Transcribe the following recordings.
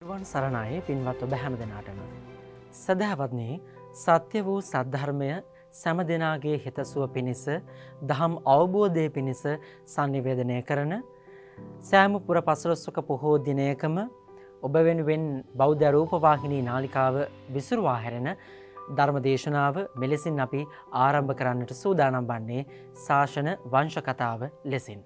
වන් සරණයි පින්වත් ඔබ හැම දෙනාටම. සදහවත්නි සත්‍ය වූ සද්ධර්මය සෑම දෙනාගේ හිතසුව පිණිස දහම් අවබෝධය පිණිස sannivedanaya කරන සෑම පුර පසළොස්වක පොහෝ දිනයකම ඔබ වෙනුවෙන් බෞද්ධ රූපවාහිනී නාලිකාව විසුරුවා හැරෙන ධර්ම දේශනාව මෙලෙසින් අපි ආරම්භ කරන්නට සූදානම් වන්නේ ශාසන වංශ කතාව ලෙසින්.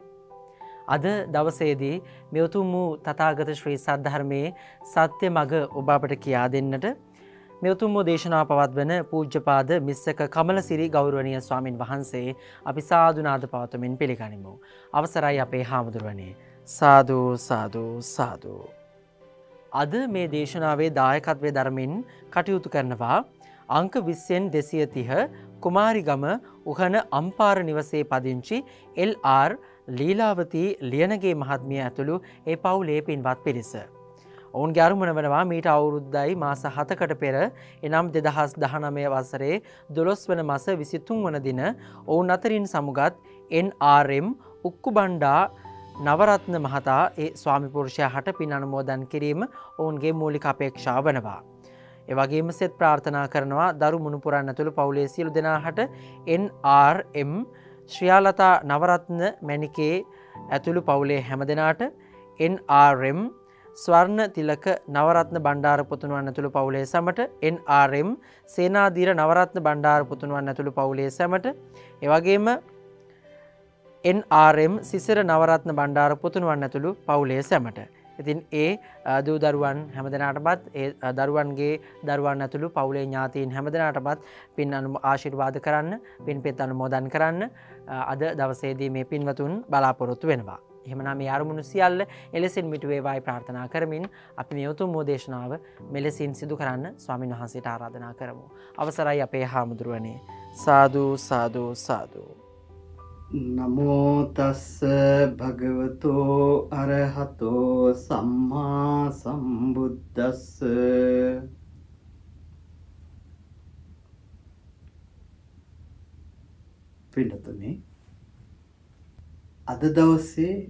අද දවසේදී මේ උතුම් වූ තථාගත ශ්‍රී සද්ධර්මයේ සත්‍ය මඟ ඔබ අපට කියා දෙන්නට මේ උතුම් වූ දේශනාව පවත්වන පූජ්‍යපාද මිස්සක කමලසිරි ගෞරවනීය ස්වාමින් වහන්සේ අපි සාදු නාද පවත්වමින් පිළිගනිමු. අවසරයි අපේ හාමුදුරුවනේ. සාදු සාදු සාදු. අද මේ දේශනාවේ දායකත්වයේ ධර්මින් කටයුතු කරනවා අංක 20න් 230 කුමාරිගම උහන අම්පාර නිවසේ පදිංචි එල්.ආර්. ලීලාවතී ලියනගේ මහත්මිය ඇතුළු ඒ පවුලේ පින්වත් පිරිස. ඔවුන්ගේ අරුමන වනවා මීට අවුරුද්දයි මාස 7කට පෙර එනම් 2019 වසරේ 12 වන මාස 23 වන දින ඔවුන් අතරින් සමුගත් එන්.ආර්.එම්. උක්කුබණ්ඩා නවරත්න මහතා ඒ ස්වාමි පුරුෂයා හට පින් අනුමෝදන් කිරීම ඔවුන්ගේ මූලික අපේක්ෂාව වනවා. ඒ වගේම සෙත් ප්‍රාර්ථනා කරනවා දරු මුණුපුරන් ඇතුළු පවුලේ සියලු දෙනාට එන්.ආර්.එම්. ශ්‍රියාලතා නවරත්න මැණිකේ ඇතුළු පවුලේ හැම දෙනාට එන්.ආර්.එම්. ස්වර්ණ තිලක නවරත්න බණ්ඩාර පුතුණුවන් ඇතුළු පවුලේ සැමට එන්.ආර්.එම්. සේනාධීර නවරත්න බණ්ඩාර පුතුණුවන් ඇතුළු පවුලේ සැමට ඒ වගේම එන්.ආර්.එම්. සිසිර නවරත්න බණ්ඩාර පුතුණුවන් ඇතුළු පවුලේ සැමට. ඉතින් ඒ දූ දරුවන් හැමදෙනාටමත් ඒ දරුවන්ගේ දරුවන් ඇතුළු පවුලේ ඥාතීන් හැමදෙනාටමත් පින් ආශිර්වාද කරන්න, පින් පෙත් අනුමෝදන් කරන්න අද දවසේදී මේ පින්වතුන් බලාපොරොත්තු වෙනවා. එහෙමනම් මේ අරමුණු සියල්ල එලෙසින් මිටු වේවායි ප්‍රාර්ථනා කරමින් අපි මේ උතුම් දේශනාව මෙලෙසින් සිදු කරන්න ස්වාමීන් වහන්සේට ආරාධනා කරමු. අවසරයි අපේ හාමුදුරුවනේ. සාදු සාදු සාදු. නමෝ තස්ස භගවතෝ අරහතෝ සම්මා සම්බුද්දස්ස පිළිතුනේ අද දවසේ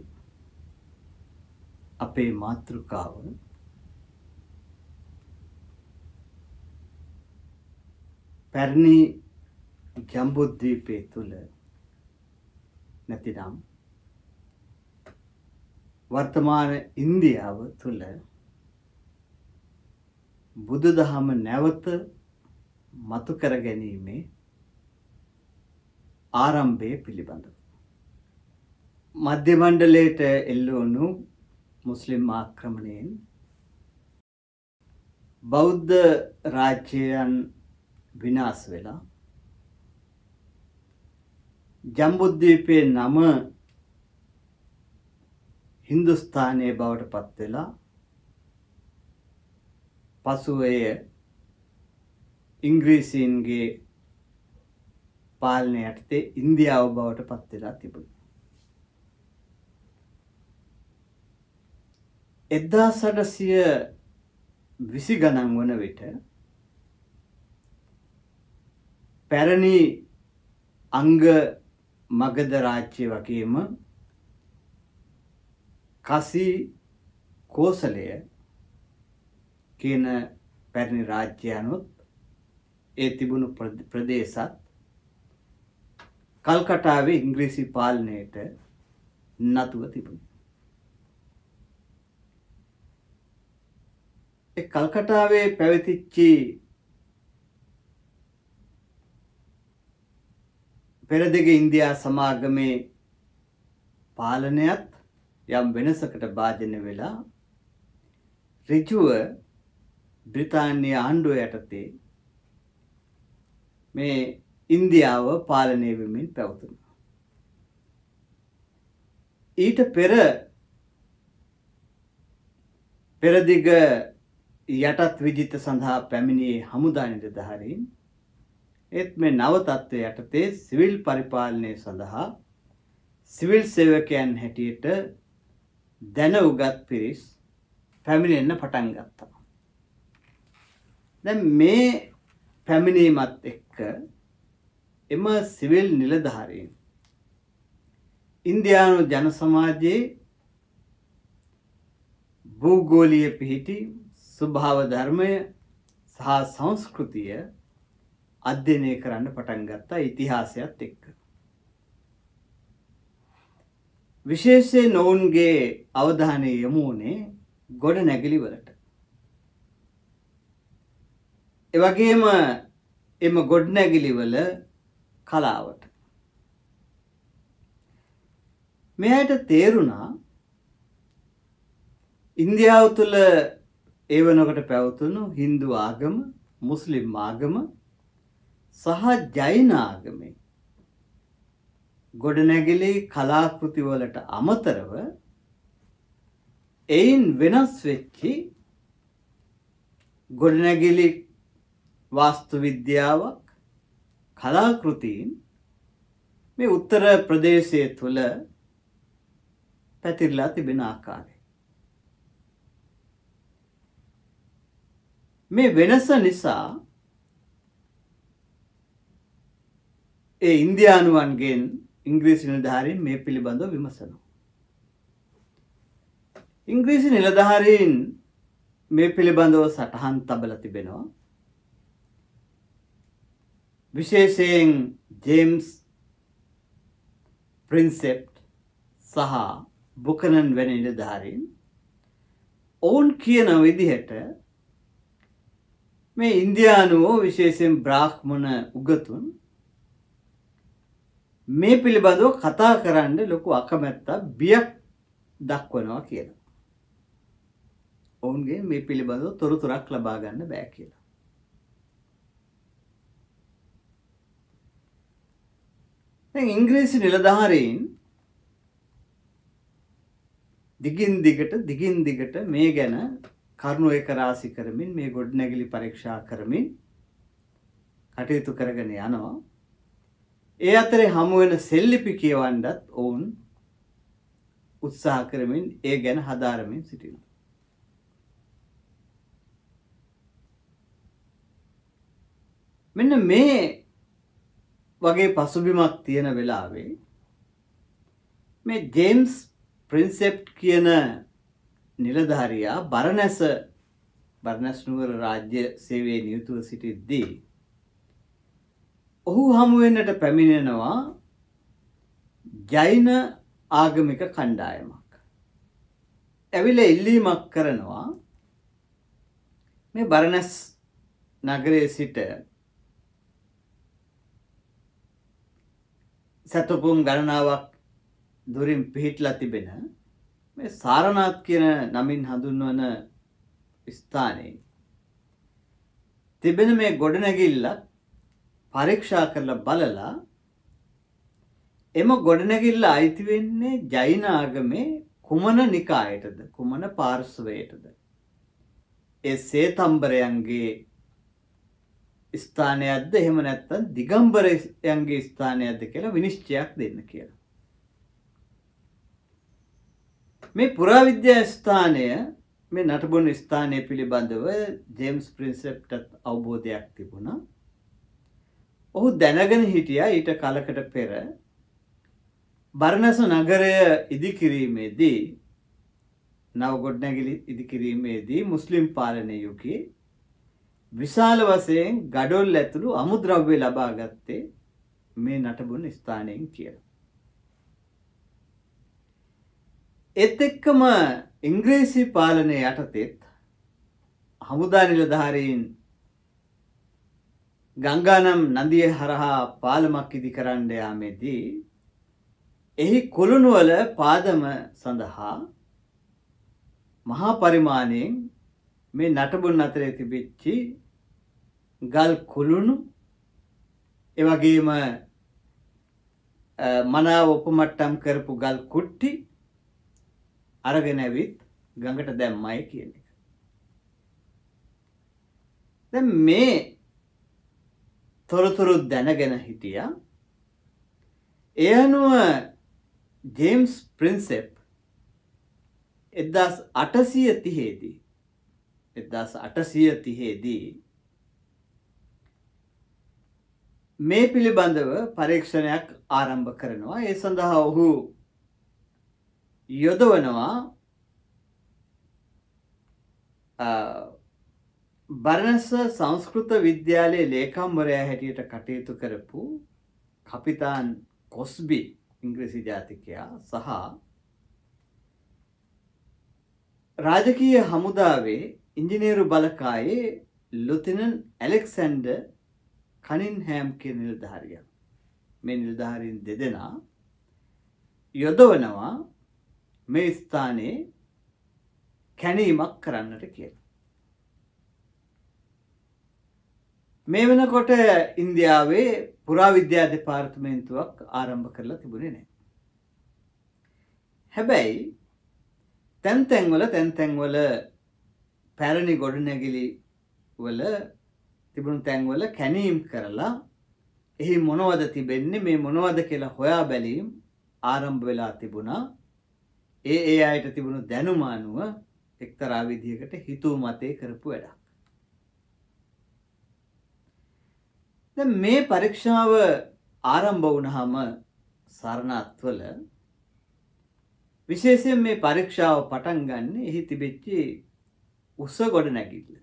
අපේ මාතෘකාව පැරණි ජම්බුද්වීපයේ තුල නැතිනම් වර්තමාන ඉන්දියාව තුළ බුදුදහම නැවත මතු කර ගැනීමේ ආරම්භය පිළිබඳව මධ්‍ය මණ්ඩලයට එල්ලවුණු මුස්ලිම් ආක්‍රමණයෙන් බෞද්ධ රාජ්‍යයන් විනාශ වෙලා ජම්බුද්වීපයේ නම හින්දුස්ථානයේ බවට පත් වෙලා පසුව එය ඉංග්‍රීසීන්ගේ පාලනය යටතේ ඉන්දියාව බවට පත් වෙලා තිබුණා. 1820 ගණන් වන විට පැරණි අංග මගධ රාජ්‍ය වගේම කසී කෝසලය කියන පැරණි රාජ්‍යයන්ොත් ඒ තිබුණු ප්‍රදේශත් කල්කටාවේ ඉංග්‍රීසි පාලනයට නතුව තිබුණා. ඒ කල්කටාවේ පැවතිච්ච පෙරදිග ඉන්දියා සමාගමේ පාලනයත් යම් වෙනසකට භාජනය වෙලා ඍජුව බ්‍රිතාන්‍ය ආණ්ඩුව යටතේ මේ ඉන්දියාව පාලනය වෙමින් පැවතුණා. ඊට පෙරදිග යටත් විජිත සඳහා පැමිණියේ හමුදා නිලධාරීන් ඒත් මේ නව තත්ත්වය යටතේ සිවිල් පරිපාලනය සඳහා සිවිල් සේවකයන් හැටියට දැන උගත් පිරිස් පැමිණෙන්න පටන් ගත්තා. දැන් මේ පැමිණීමත් එක්ක එම සිවිල් නිලධාරීන් ඉන්දියානු ජන සමාජයේ භූගෝලීය පිහිටි ස්වභාව ධර්මය සහ සංස්කෘතිය අධ්‍යයනය කරන්න පටන් ගත්තා ඉතිහාසයත් එක්ක. විශේෂයෙන් ඔවුන්ගේ අවධානය යොමු වුණේ ගොඩනැගිලි වලට. ඒ වගේම එම ගොඩනැගිලි වල කලාවට. මෙයට තේරුණා ඉන්දියාව තුළ ඒ වෙනකොට පැවතුණු හින්දු ආගම, මුස්ලිම් ආගම සහ ජෛන ආගමේ ගොඩනැගිලි කලාකෘති වලට අමතරව එයින් වෙනස් වෙච්චි ගොඩනැගිලි වාස්තු විද්‍යාවක් කලාකෘතීන් මේ උත්තර ප්‍රදේශයේ තුල පැතිරලා තිබෙන ආකාරය. මේ වෙනස නිසා ඒ ඉන්දියානුවන්ගෙන් ඉංග්‍රීසි නිලධාරීන් මේ පිළිබඳව විමසනවා. ඉංග්‍රීසි නිලධාරීන් මේ පිළිබඳව සටහන් තබලා තිබෙනවා. විශේෂයෙන් ජේම්ස් ප්‍රින්සෙප්ට් සහ බුකනන් වැනි නිලධාරීන් ඔවුන් කියන විදිහට මේ ඉන්දියානුවෝ විශේෂයෙන් බ්‍රාහ්මණ උගතුන් මේ පිළිබඳව කතා කරන්න ලොකු අකමැත්තක් බියක් දක්වනවා කියලා. ඔවුන්ගේ මේ පිළිබඳව තොරතුරක් ලබා ගන්න බෑ කියලා. දැන් ඉංග්‍රීසි නිලධාරීන් දිගින් දිගට මේ ගැන කරුණු එක රාශි කරමින් මේ ගොඩනැගිලි පරීක්ෂා කරමින් කටයුතු කරගෙන යනවා. ඒ අතරේ හමු වෙන සෙල්ලිපි කියවන්නත් ඔවුන් උත්සාහ කරමින් ඒ ගැන හදාරමින් සිටිනවා. මෙන්න මේ වගේ පසුබිමක් තියෙන වෙලාවේ මේ ජේම්ස් ප්‍රින්සෙප්ට් කියන නිලධාරියා බරණැස් නුවර රාජ්‍ය සේවයේ නියුතුව සිටිද්දී ඔහු හමු වෙන්නට පැමිණෙනවා ජෛන ආගමික කණ්ඩායමක්. ඇවිල්ලා ඉල්ලීමක් කරනවා මේ බරණැස් නගරයේ සිට සතපුම් ගණනාවක් දුරින් පිහිටලා තිබෙන මේ සාරනාත් කියන නමින් හඳුන්වන ස්ථානයේ තිබෙන මේ ගොඩනැගිල්ල පරීක්ෂා කරලා බලලා එම ගොඩනැගිල්ල අයිති වෙන්නේ ජෛන ආගමේ කුමන නිකායටද කුමන පාර්ශවයටද ඒ සේතම්බරයන්ගේ ස්ථානයක්ද එහෙම නැත්නම් දිගම්බරයන්ගේ ස්ථානයක්ද කියලා විනිශ්චයක් දෙන්න කියලා. මේ පුරාවිද්‍යා ස්ථානය මේ නටබුන් ස්ථානය පිළිබඳව ජේම්ස් ප්‍රින්සෙප්ට්ට අවබෝධයක් තිබුණා. ඔහු දැනගෙන හිටියා ඊට කලකට පෙර බරණැස නගරය ඉදිකිරීමේදී නව ගොඩනැගිලි ඉදිකිරීමේදී මුස්ලිම් පාලනය යුගයේ විශාල වශයෙන් ගඩොල් ඇතුළු අමුද්‍රව්‍ය ලබා ගත්තේ මේ නටබුන් ස්ථානයෙන් කියලා. ඒත් එක්කම ඉංග්‍රීසි පාලනය යටතේත් හමුදා නිලධාරීන් ගංගානම් නදිය හරහා පාලමක් ඉදි කරන්න යාමේදී එහි කුළුණු වල පාදම සඳහා මහා පරිමාණයෙන් මේ නටබුන් අතරේ තිබිච්චි ගල් කුළුණු ඒ වගේම මනාව උපමට්ටම් කරපු ගල් කුට්ටි අරගෙන ඇවිත් ගඟට දැම්මයි කියන එක. දැන් මේ තොරතුරු දැනගෙන හිටියා. ඒ අනුව ජේම්ස් ප්‍රින්සෙප් 1830 මේ පිළිබඳව පරීක්ෂණයක් ආරම්භ කරනවා. ඒ සඳහා ඔහු යොදවනවා බරණැස සංස්කෘත විද්‍යාලයේ ලේකම්වරයා හැටියට කටයුතු කරපු කපිතාන් කොස්බි ඉංග්‍රීසි ජාතිකයා සහ රාජකීය හමුදාවේ ඉංජිනේරු බලකායේ ලුතිනන් ඇලෙක්සැන්ඩර් කනින්හෑම් කියන නිලධාරියා. මේ නිලධාරීන් දෙදෙනා යොදවනවා මේ ස්ථානයේ කැණීමක් කරන්නට කියලා. මේ වෙනකොට ඉන්දියාවේ පුරාවිද්‍යා දෙපාර්තමේන්තුවක් ආරම්භ කරලා තිබුණේ නැහැ. හැබැයි තැන් තැන්වල පැරණි ගොඩනැගිලි වල තිබුණු තැන්වල කැණීම් කරලා එහි මොනවද තිබෙන්නේ මේ මොනවද කියලා හොයා බැලීම් ආරම්භ වෙලා තිබුණා. ඒ අයට තිබුණු දැනුම අනුව එක්තරා විදිහකට හිතූ මතේ කරපු වැඩක්. දැන් මේ පරීක්ෂාව ආරම්භ වුණාම සරණත්වල විශේෂයෙන් මේ පරීක්ෂාව පටන් ගන්න එහි තිබෙච්ච උස ගොඩනැගිල්ල.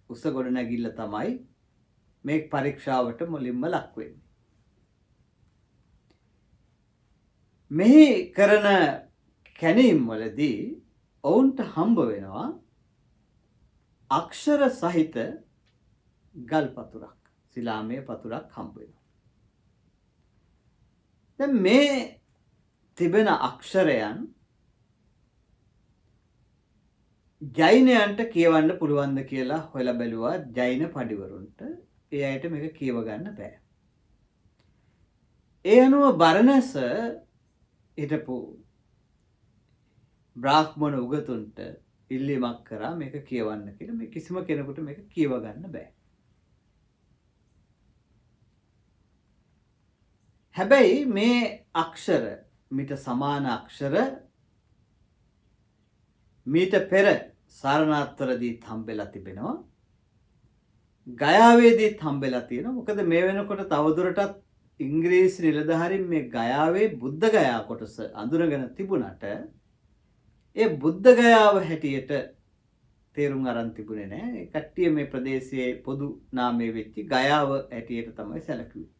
උස ගොඩනැගිල්ල තමයි මේ පරීක්ෂාවට මුලින්ම ලක් වෙන්නේ. මෙහි කරන කැණීම් වලදී ඔවුන්ට හම්බ වෙනවා අක්ෂර සහිත ගල් පතුරක්, ශිලාමය පතුරක් හම්බ වෙනවා. දැන් මේ තිබෙන අක්ෂරයන් ජෛනයන්ට කියවන්න පුළුවන්ද කියලා හොයලා බැලුවා ජෛන පඬිවරුන්ට. ඒ අයට මේක කියව ගන්න බෑ. ඒ අනුව බරණැස හිටපු බ්‍රාහ්මණ උගතුන්ට ඉල්ලීමක් කරා මේක කියවන්න කියලා. මේ කිසිම කෙනෙකුට මේක කියව ගන්න බෑ. හැබැයි මේ අක්ෂර මීට සමාන අක්ෂර මීට පෙර සාරනාත්වලදීත් හම්බෙලා තිබෙනවා. ගයාවේදීත් හම්බෙලා තියෙනවා. මොකද මේ වෙනකොට තවදුරටත් ඉංග්‍රීසි නිලධාරීන් මේ ගයාවේ බුද්ධ ගයා කොටස අඳුනගෙන තිබුණට ඒ බුද්ධ ගයාව හැටියට තේරුම් අරන් තිබුණේ නැහැ. ඒ කට්ටිය මේ ප්‍රදේශයේ පොදු නාමය වෙච්ච ගයාව හැටියට තමයි සැලකුවේ.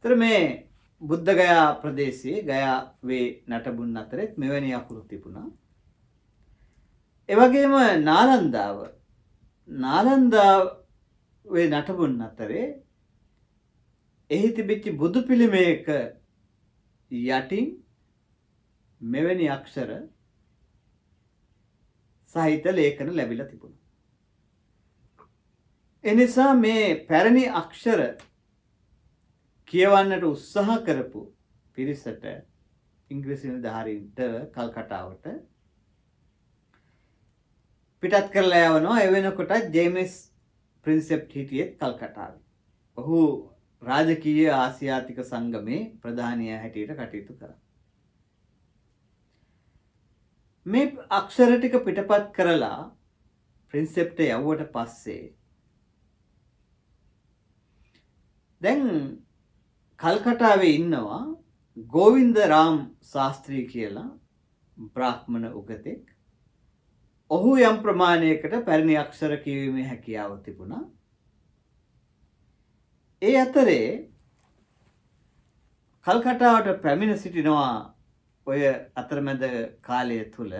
ඒතර මේ බුද්ධ ගයා ප්‍රදේශයේ ගයාවේ නටබුන් අතරෙත් මෙවැනි අකුරු තිබුණා. ඒ වගේම නාලන්දාවේ නටබුන් අතරේ එහි තිබිච්ච බුදු පිළිමයක යටින් මෙවැනි අක්ෂර සහිත ලේඛන ලැබිලා තිබුණා. එනිසා මේ පැරණි අක්ෂර කියවන්නට උත්සාහ කරපු පිරිසට ඉංග්‍රීසි නිලධාරීන්ට කල්කටාවට පිටත් කරලා යවනවා. ඒ වෙනකොට ජේම්ස් ප්‍රින්සෙප්ට් හිටියෙත් කල්කටාවේ. ඔහු රාජකීය ආසියාතික සංගමේ ප්‍රධානියා හැටියට කටයුතු කරා. මේ අක්ෂර ටික පිටපත් කරලා ප්‍රින්සෙප්ට යවුවට පස්සේ දැන් කල්කටාවේ ඉන්නවා ගෝවින්ද රාම් ශාස්ත්‍රී කියලා බ්‍රාහ්මණ උගතෙක්. ඔහු යම් ප්‍රමාණයකට පැරණි අක්ෂර කියවීමේ හැකියාව තිබුණා. ඒ අතරේ කල්කටාවට පැමිණ සිටිනවා ඔය අතරමැද කාලය තුල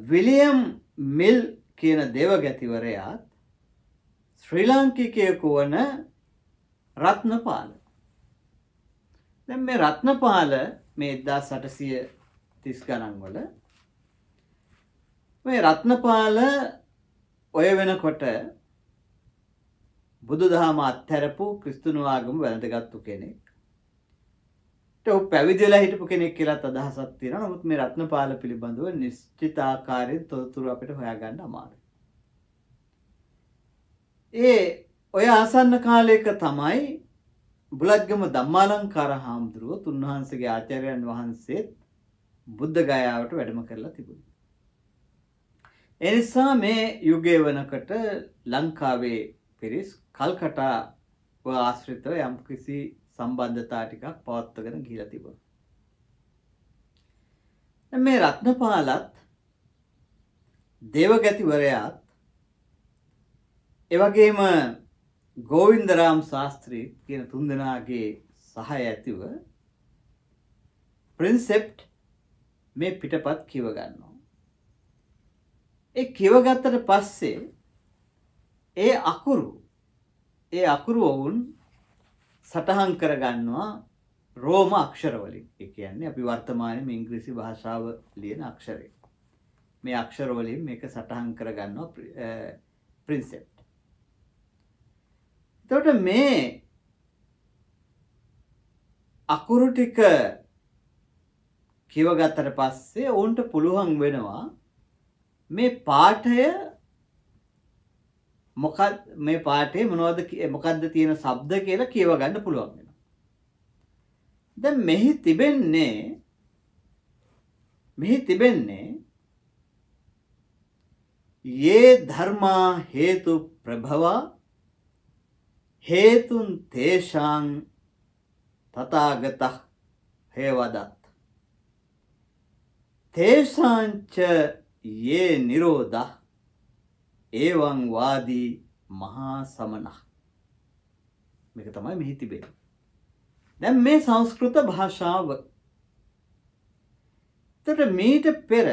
විලියම් මිල් කියන දේවගතිවරයාත් ශ්‍රී ලාංකිකයෙකු වන රත්නපාල. දැන් මේ රත්නපාල මේ 1830 ගණන් වල මේ රත්නපාල ඔය වෙනකොට බුදුදහම අත්හැරපු ක්‍රිස්තුණු ආගම වැළඳගත්තු කෙනෙක්. ඔහු පැවිදි වෙලා හිටපු කෙනෙක් කියලාත් අදහසක් තියෙනවා. නමුත් මේ රත්නපාල පිළිබඳව නිශ්චිත ආකාරයෙන් තොරතුරු අපිට හොයාගන්න අමාරුයි. ඔය ආසන්න කාලයක තමයි බුලත්ගම ධම්මාලංකාර හාමුදුරුවෝ උන්වහන්සේගේ ආචාර්යයන් වහන්සේත් බුද්ධ ගයාවට වැඩම කරලා තිබුණා. ඒ නිසා මේ යුගයේ වනකට ලංකාවේ පිරිස් කල්කටාව ආශ්‍රිතව යම්කිසි සම්බන්ධතා ටිකක් පවත්වාගෙන ගිහිලා තිබුණා. දැන් මේ රත්නපාලත් දේවගතිවරයාත් එවැගේම ගෝවින්දරාම් ශාස්ත්‍රී කියන තුන්දෙනාගේ සහය ඇතිව ප්‍රින්සෙප්ට් මේ පිටපත් කියව ගන්නවා. ඒ කියවගත්තට පස්සේ ඒ අකුරු වුන් සටහන් කරගන්නවා රෝම අක්ෂර වලින්. ඒ කියන්නේ අපි වර්තමානයේ ඉංග්‍රීසි භාෂාව ලියන අක්ෂරය. මේ අක්ෂර වලින් මේක සටහන් කරගන්නවා ප්‍රින්සෙප්ට්. එතකොට මේ අකුරු ටික කියවගත්තට පස්සේ ඔවුන්ට පුළුවන් වෙනවා මේ පාඨය මේ පාඨයේ මොකද්ද තියෙන શબ્ද කියලා කියව ගන්න පුළුවන් වෙනවා. දැන් මෙහි තිබෙන්නේ යේ ධර්මා හේතු ප්‍රභවා හේතුන් තේෂාං තථාගත හේවදත් තේෂාංච යේ නිරෝධ එවං වාදී මහා සමනഃ. මේක තමයි මෙහි තිබෙන්නේ. දැන් මේ සංස්කෘත භාෂාව. එතකොට මීට පෙර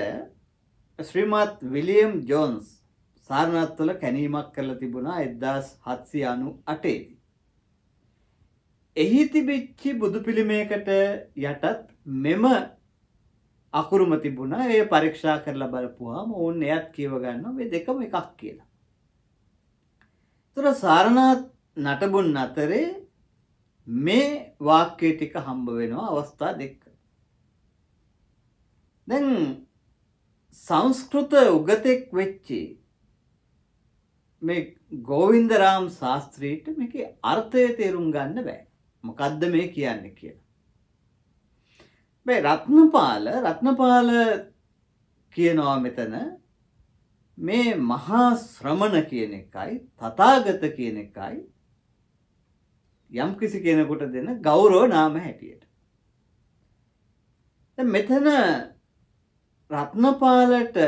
ශ්‍රීමත් විලියම් ජෝන්ස් සාරනාත් තුළ කැණීමක් කරලා තිබුණා 1798 දී. එහි තිබිච්ච බුදු පිළිමයකට යටත් මෙම අකුරුම තිබුණා. ඒ පරීක්ෂා කරලා බලපුවාම ඕන් එයත් කියව ගන්නවා මේ දෙකම එකක් කියලා. ඒතර සාරනාත් නටබුන් අතරේ මේ වාක්‍ය ටික හම්බ වෙනවා අවස්ථා දෙක. දැන් සංස්කෘත උගතෙක් වෙච්චි මේ ගෝවින්දරාම් ශාස්ත්‍රීට මේකේ අර්ථය තේරුම් ගන්න බෑ. මොකද්ද මේ කියන්නේ කියලා. මේ රත්නපාල කියනවා මෙතන මේ මහා ශ්‍රමණ කියන එකයි තථාගත කියන එකයි යම් කිසි කෙනෙකුට දෙන ගෞරව නාම හැටියට. දැන් මෙතන රත්නපාලට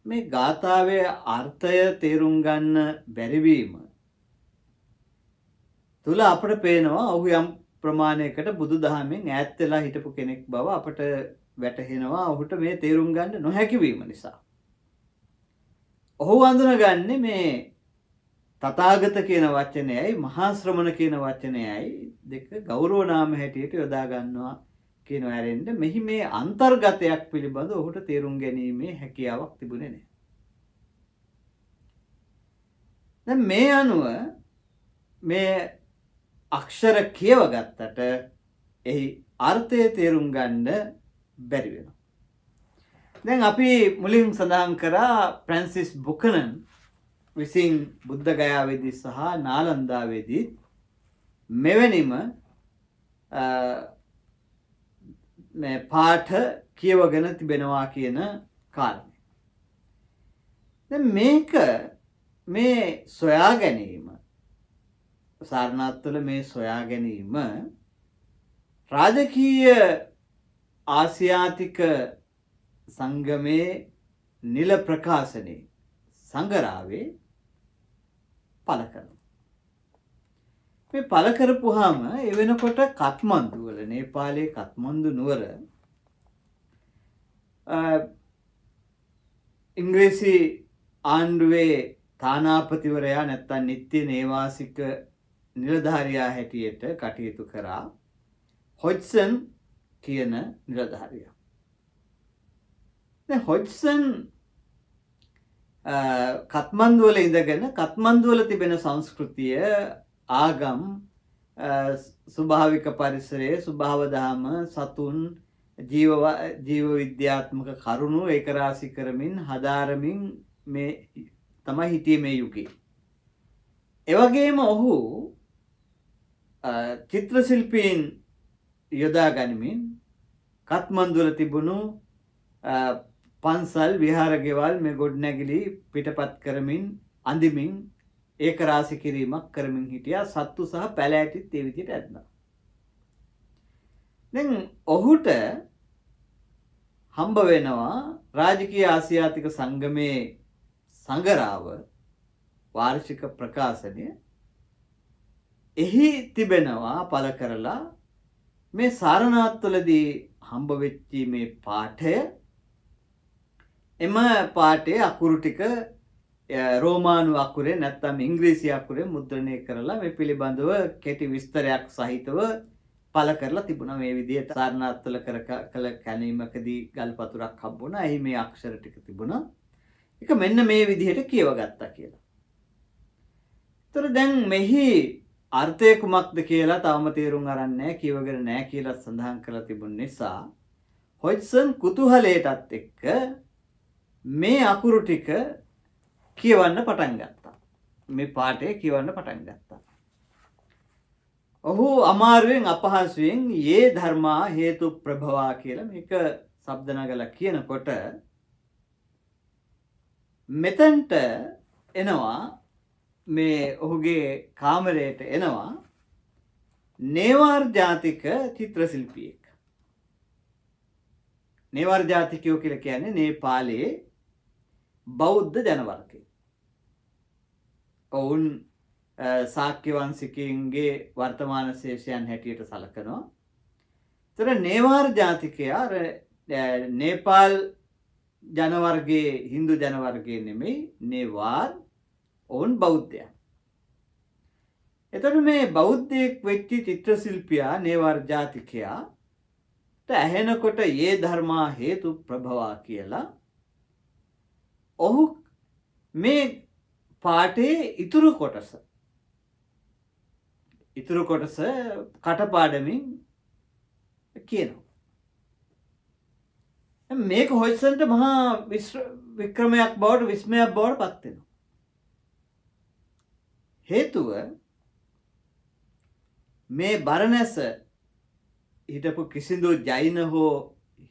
මේ ගාථාවේ අර්ථය තේරුම් ගන්න බැරිවීම තුල අපට පේනවා ඔහු යම් ප්‍රමාණයකට බුදු දහමෙන් ඈත් වෙලා හිටපු කෙනෙක් බව අපට වැටහෙනවා. ඔහුට මේ තේරුම් ගන්න නොහැකි වීම නිසා. ඔහු අඳුනගන්නේ මේ තථාගත කියන වචනයයි මහා ශ්‍රමණ කියන වචනයයි දෙක ගෞරව නාම හැටියට යොදා ගන්නවා කියන හැරෙන්න මෙහි මේ අන්තර්ගතයක් පිළිබඳ ඔහුට තේරුම් ගැනීමේ හැකියාවක් තිබුණේ නැහැ. දැන් මේ අනුව මේ අක්ෂර කියව ගත්තට එහි අර්ථය තේරුම් ගන්න බැරි වෙනවා. දැන් අපි මුලින් සඳහන් කරා ෆ්‍රැන්සිස් බුකනන් විසින් බුද්ධ ගයාවේදී සහ නාලන්දාවේදී මෙවැනිම මේ පාඨ කියවගෙන තිබෙනවා කියන කාරණය. දැන් මේක මේ සොයා ගැනීම සාරනාත් තුළ මේ සොයා ගැනීම රාජකීය ආසියාතික සංගමේ නිල ප්‍රකාශනයේ සංගරාවේ පළ කරනවා. මේ පළ කරපුවාම ඒ වෙනකොට කත්මන්දු වල නේපාලයේ කත්මන්දු නුවර ඉංග්‍රීසි ආණ්ඩුවේ තානාපතිවරයා නැත්තම් නිත්‍ය නේවාසික නිලධාරියා හැටියට කටයුතු කරා හොජ්සන් කියන නිලධාරියා. දැන් හොජ්සන් කත්මන්දු වල ඉඳගෙන කත්මන්දු වල තිබෙන සංස්කෘතිය ආගම් ස්වභාවික පරිසරයේ ස්වභාව දහම සතුන් ජීව විද්‍යාත්මක කරුණු ඒක රාශි කරමින් හදාරමින් මේ තමයි හිටියේ මේ යුගයේ. ඒ වගේම ඔහු චිත්‍ර ශිල්පීන් යොදා ගනිමින් කත්මන්දු වල තිබුණු පන්සල් විහාර ගෙවල් මේ ගොඩනැගිලි පිටපත් කරමින් අඳිමින් ඒක රාශි කිරීමක් කරමින් හිටියා. සත්තු සහ පැලෑටිත් ඒ විදිහට ඇද්දා. දැන් ඔහුට හම්බ වෙනවා රාජකීය ආසියාතික සංගමේ සංගරාව වාර්ෂික ප්‍රකාශනය. එහි තිබෙනවා පළ කරලා මේ සාරනාත්වලදී හම්බ වෙච්ච මේ පාඨය, එම පාඨයේ අකුරු ටික රෝමානු අකුරේ නැත්නම් ඉංග්‍රීසි අකුරේ මුද්‍රණය කරලා මේ පිළිබඳව කෙටි විස්තරයක් සහිතව පළ කරලා තිබුණා. මේ විදිහට සාරනාත්වල කළ කැණීමකදී ගල් පතුරක් හම්බුණා. එහි මේ අක්ෂර ටික තිබුණා. ඒක මෙන්න මේ විදිහට කියව ගත්තා කියලා. ඒතර දැන් මෙහි අර්ථය කුමක්ද කියලා තවම තේරුම් අරන් නැහැ, කියවගෙන නැහැ කියලා සඳහන් කරලා තිබුණ නිසා හොජ්සන් කුතුහලයටත් එක්ක මේ අකුරු ටික කියවන්න පටන් ගත්තා. මේ පාඨය කියවන්න පටන් ගත්තා. ඔහු අමාරුවෙන් අපහසුයෙන් යේ ධර්මා හේතු ප්‍රභවා කියලා මේක શબ્ද නගලා කියනකොට මෙතෙන්ට එනවා, මේ ඔහුගේ කාමරයට එනවා නේවාර් ජාතික චිත්‍ර ශිල්පියෙක්. නේවාර් ජාතිකයෝ කියලා කියන්නේ නේපාලයේ බෞද්ධ ජනවර්ගය. ඔවුන් ශාක්‍ය වංශිකයන්ගේ වර්තමාන ශේෂයන් හැටියට සලකනවා. ඒතර නේවාර් ජාතිකයා නේපාල් ජනවර්ගයේ හින්දු ජනවර්ගයේ නෙමෙයි, නේවාර් ඔවුන් බෞද්ධයන්. එතකොට මේ බෞද්ධයෙක් වෙච්ච චිත්‍ර ශිල්පියා නේවාර් ජාතිකයාට ඇහෙනකොට යේ ධර්මා හේතු ප්‍රභවා කියලා ඔහු මේ පාඨයේ ඉතුරු කොටස කටපාඩමින් කියනවා. මේක හොජ්සන්ට මහා වික්‍රමයක් බවට, විස්මයක් බවට පත් වෙනවා. හේතුව මේ බරණැස හිටපු කිසිදු ජෛන හෝ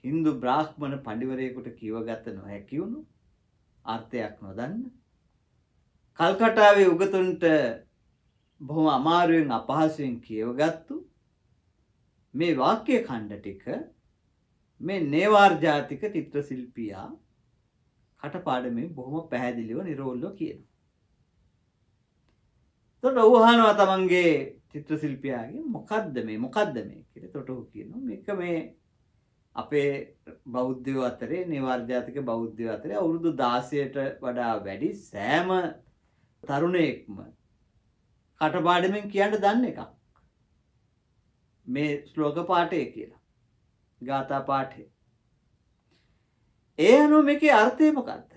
හින්දු බ්‍රාහ්මණ පඬිවරයෙකුට කියවගත නොහැකි වුණු, අර්ථයක් නොදන්න, කල්කටාවේ උගතුන්ට බොහොම අමාරුවෙන් අපහසුවෙන් කියවගත්තු මේ වාක්‍ය ඛණ්ඩ ටික මේ නේවාර් ජාතික චිත්‍ර ශිල්පියා කටපාඩමෙන් බොහොම පැහැදිලිව නිරෝල්ව කියනවා. එතකොට ඔහු අහනවා තමන්ගේ චිත්‍ර ශිල්පියාගෙන් මොකද්ද මේ කියලා. එතකොට ඔහු කියනවා මේක මේ අපේ බෞද්ධයෝ අතරේ, නේවාර් ජාතික බෞද්ධයෝ අතරේ අවුරුදු 16ට වඩා වැඩි සෑම තරුණයෙක්ම කටපාඩමෙන් කියන්න දන්න එකක් මේ ශ්ලෝක පාඨය කියලා, ගාථා පාඨය. ඒ අනුව මේකේ අර්ථය මොකක්ද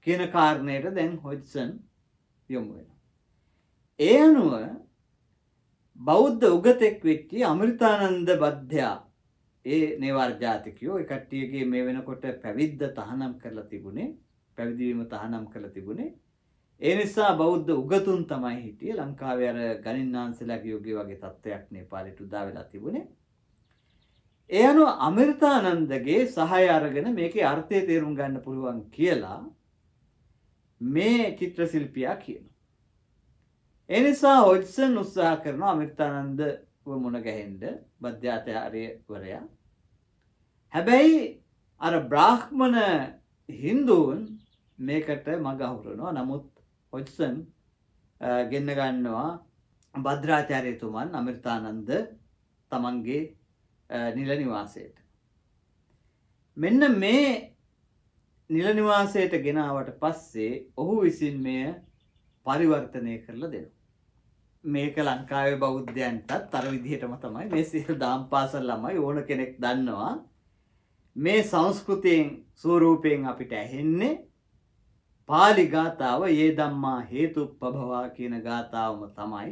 කියන කාරණයට දැන් හොජ්සන් යොමු වෙනවා. ඒ අනුව බෞද්ධ උගතෙක් වෙච්ච අමෘතානන්ද බද්ධයා, ඒ නේවාර් ජාතිකයෝ, ඒ කට්ටියගේ මේ වෙනකොට පැවිද්ද තහනම් කරලා තිබුණේ, පැවිදි වීම තහනම් කරලා තිබුණේ. ඒ නිසා බෞද්ධ උගතුන් තමයි හිටියේ. ලංකාවේ අර ගණින්නාන්සලාගේ යුගයේ වගේ තත්ත්වයක් නේපාලෙට උදා වෙලා තිබුණේ. ඒ අනුව අමෘතානන්දගේ සහාය අරගෙන මේකේ අර්ථය තේරුම් ගන්න පුළුවන් කියලා මේ චිත්‍ර ශිල්පියා කියනවා. ඒ නිසා හොජ්සන් උත්සාහ කරනවා අමෘතානන්දව මුණ ගැහෙන්න, බද්ධාචාර්යවරයා. හැබැයි අර බ්‍රාහ්මණ හින්දුන් මේකට මඟ අහුරනවා. නමුත් හොජ්සන් ගෙන්න ගන්නවා භද්‍රාචාර්යතුමන් අමෘතානන්ද තමන්ගේ නිල නිවාසයට. මෙන්න මේ නිල නිවාසයට ගෙනාවට පස්සේ ඔහු විසින් මෙය පරිවර්තනය කරලා දෙනවා. මේක ලංකාවේ බෞද්ධයන්ටත් අර විදිහටම තමයි මේ සියලු දාම් පාසල් ළමයි ඕන කෙනෙක් දන්නවා. මේ සංස්කෘතියෙන් ස්වරූපයෙන් අපිට ඇහෙන්නේ පාලි ගාථාව යේ ධම්මා හේතුප්පභවා කියන ගාථාවම තමයි